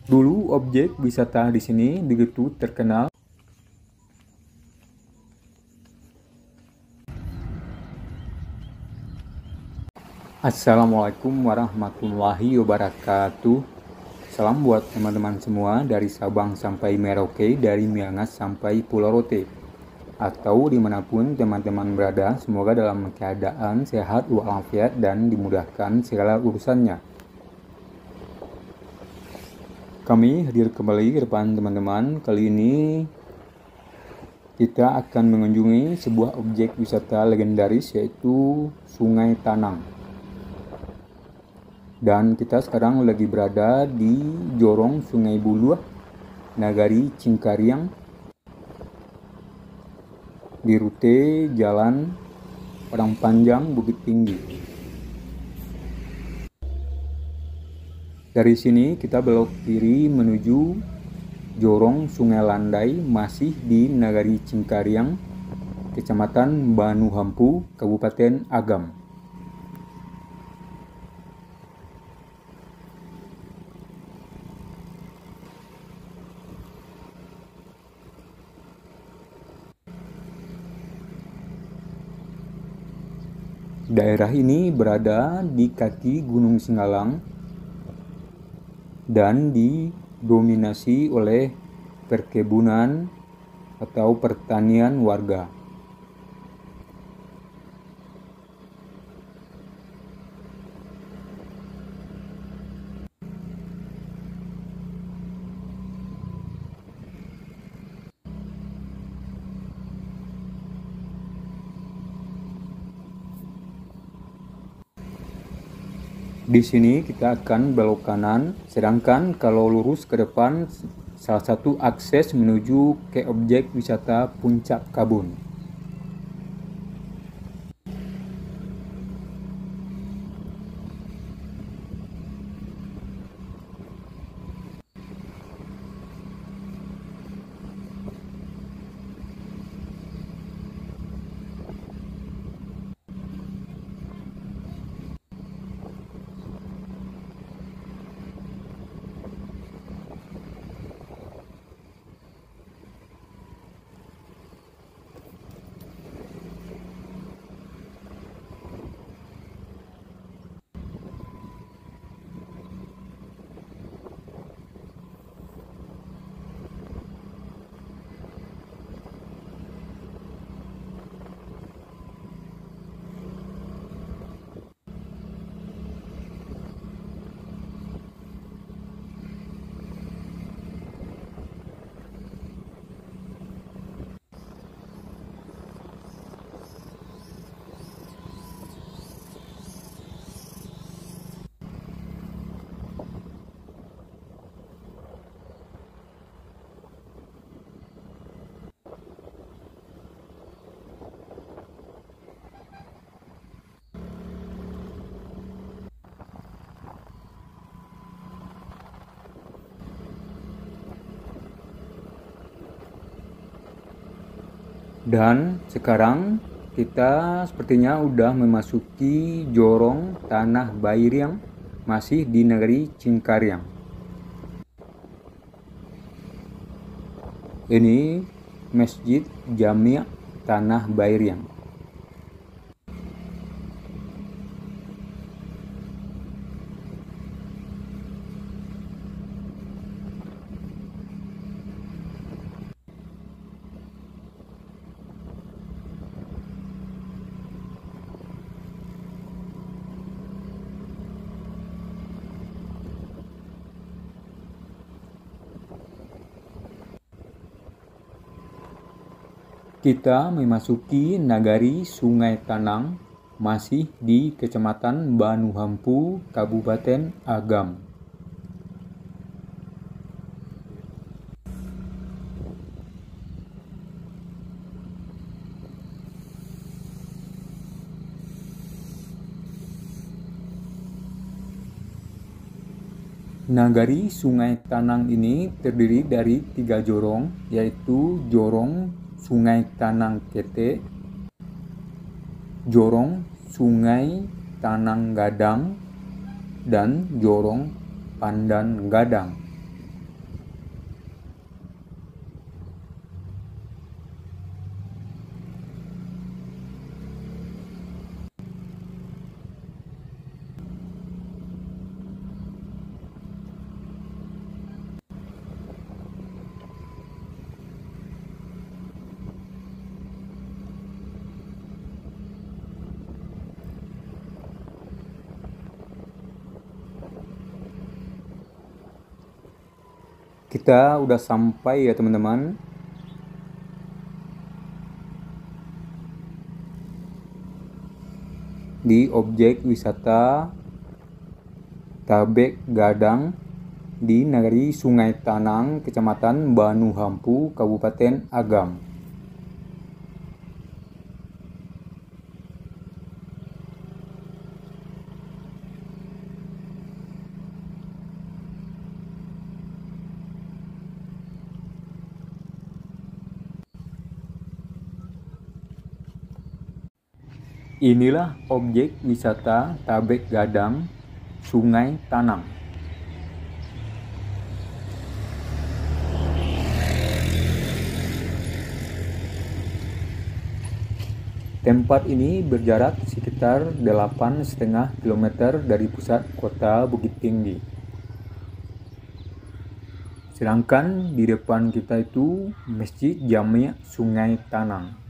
Dulu objek wisata di sini begitu terkenal. Assalamualaikum warahmatullahi wabarakatuh. Salam buat teman-teman semua dari Sabang sampai Merauke, dari Miangas sampai Pulau Rote. Atau dimanapun teman-teman berada, semoga dalam keadaan sehat walafiat dan dimudahkan segala urusannya. Kami hadir kembali ke depan teman-teman. Kali ini kita akan mengunjungi sebuah objek wisata legendaris, yaitu Sungai Tanang. Dan kita sekarang lagi berada di Jorong Sungai Buluh, Nagari Cingkariang, di rute Jalan Padang Panjang Bukit Tinggi. Dari sini kita belok kiri menuju Jorong Sungai Landai, masih di Nagari Cingkariang, Kecamatan Banu Hampu, Kabupaten Agam. Daerah ini berada di kaki Gunung Singgalang dan didominasi oleh perkebunan atau pertanian warga. Di sini kita akan belok kanan, sedangkan kalau lurus ke depan salah satu akses menuju ke objek wisata Puncak Kabun. Dan sekarang kita sepertinya udah memasuki Jorong Tanah Bairiang, masih di Negeri Cingkariang. Ini Masjid Jami' Tanah Bairiang. Kita memasuki Nagari Sungai Tanang, masih di Kecamatan Banu Hampu, Kabupaten Agam. Nagari Sungai Tanang ini terdiri dari 3 jorong, yaitu Jorong Sungai Tanang Kete, Jorong Sungai Tanang Gadang, dan Jorong Pandan Gadang. Kita udah sampai ya teman-teman. Di objek wisata Tabek Gadang di Negeri Sungai Tanang, Kecamatan Banu Hampu, Kabupaten Agam. Inilah objek wisata Tabek Gadang, Sungai Tanang. Tempat ini berjarak sekitar 8,5 km dari pusat kota Bukit Tinggi. Sedangkan di depan kita itu Masjid Jami' Sungai Tanang.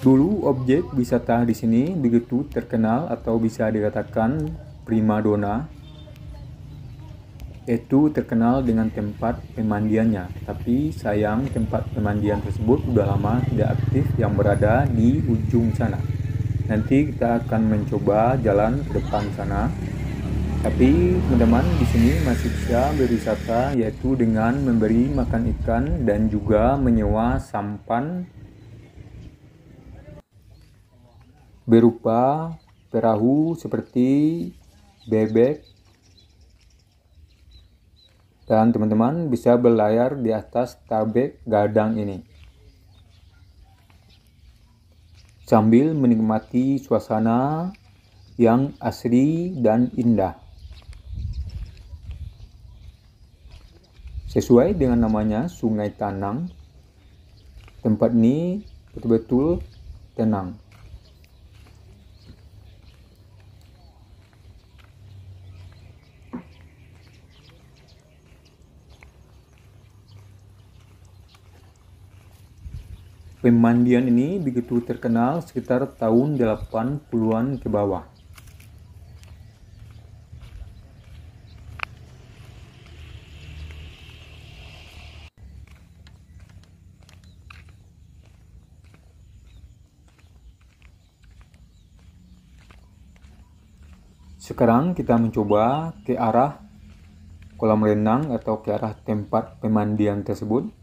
Dulu objek wisata di sini begitu terkenal atau bisa dikatakan primadona, yaitu terkenal dengan tempat pemandiannya. Tapi sayang tempat pemandian tersebut sudah lama tidak aktif yang berada di ujung sana. Nanti kita akan mencoba jalan ke depan sana. Tapi teman-teman di sini masih bisa berwisata, yaitu dengan memberi makan ikan dan juga menyewa sampan berupa perahu seperti bebek, dan teman-teman bisa berlayar di atas Tabek Gadang ini sambil menikmati suasana yang asri dan indah. Sesuai dengan namanya Sungai Tanang, tempat ini betul-betul tenang. Pemandian ini begitu terkenal sekitar tahun 80-an ke bawah. Sekarang kita mencoba ke arah kolam renang atau ke arah tempat pemandian tersebut.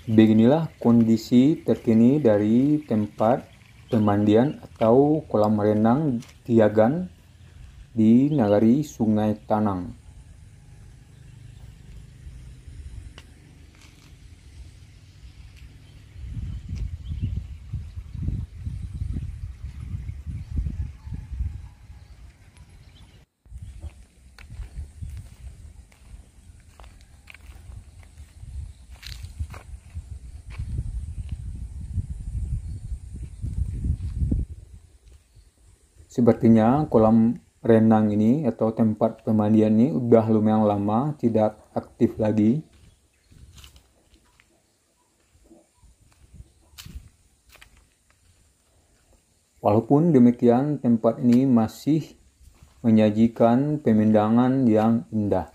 Beginilah kondisi terkini dari tempat pemandian atau kolam renang Tiagan di Nagari Sungai Tanang. Sepertinya kolam renang ini atau tempat pemandian ini udah lumayan lama tidak aktif lagi. Walaupun demikian, tempat ini masih menyajikan pemandangan yang indah.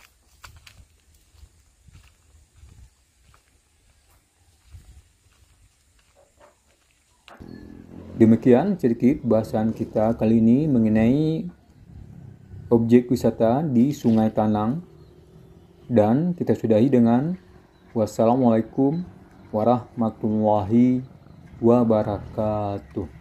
Demikian sedikit bahasan kita kali ini mengenai objek wisata di Sungai Tanang, dan kita sudahi dengan wassalamualaikum warahmatullahi wabarakatuh.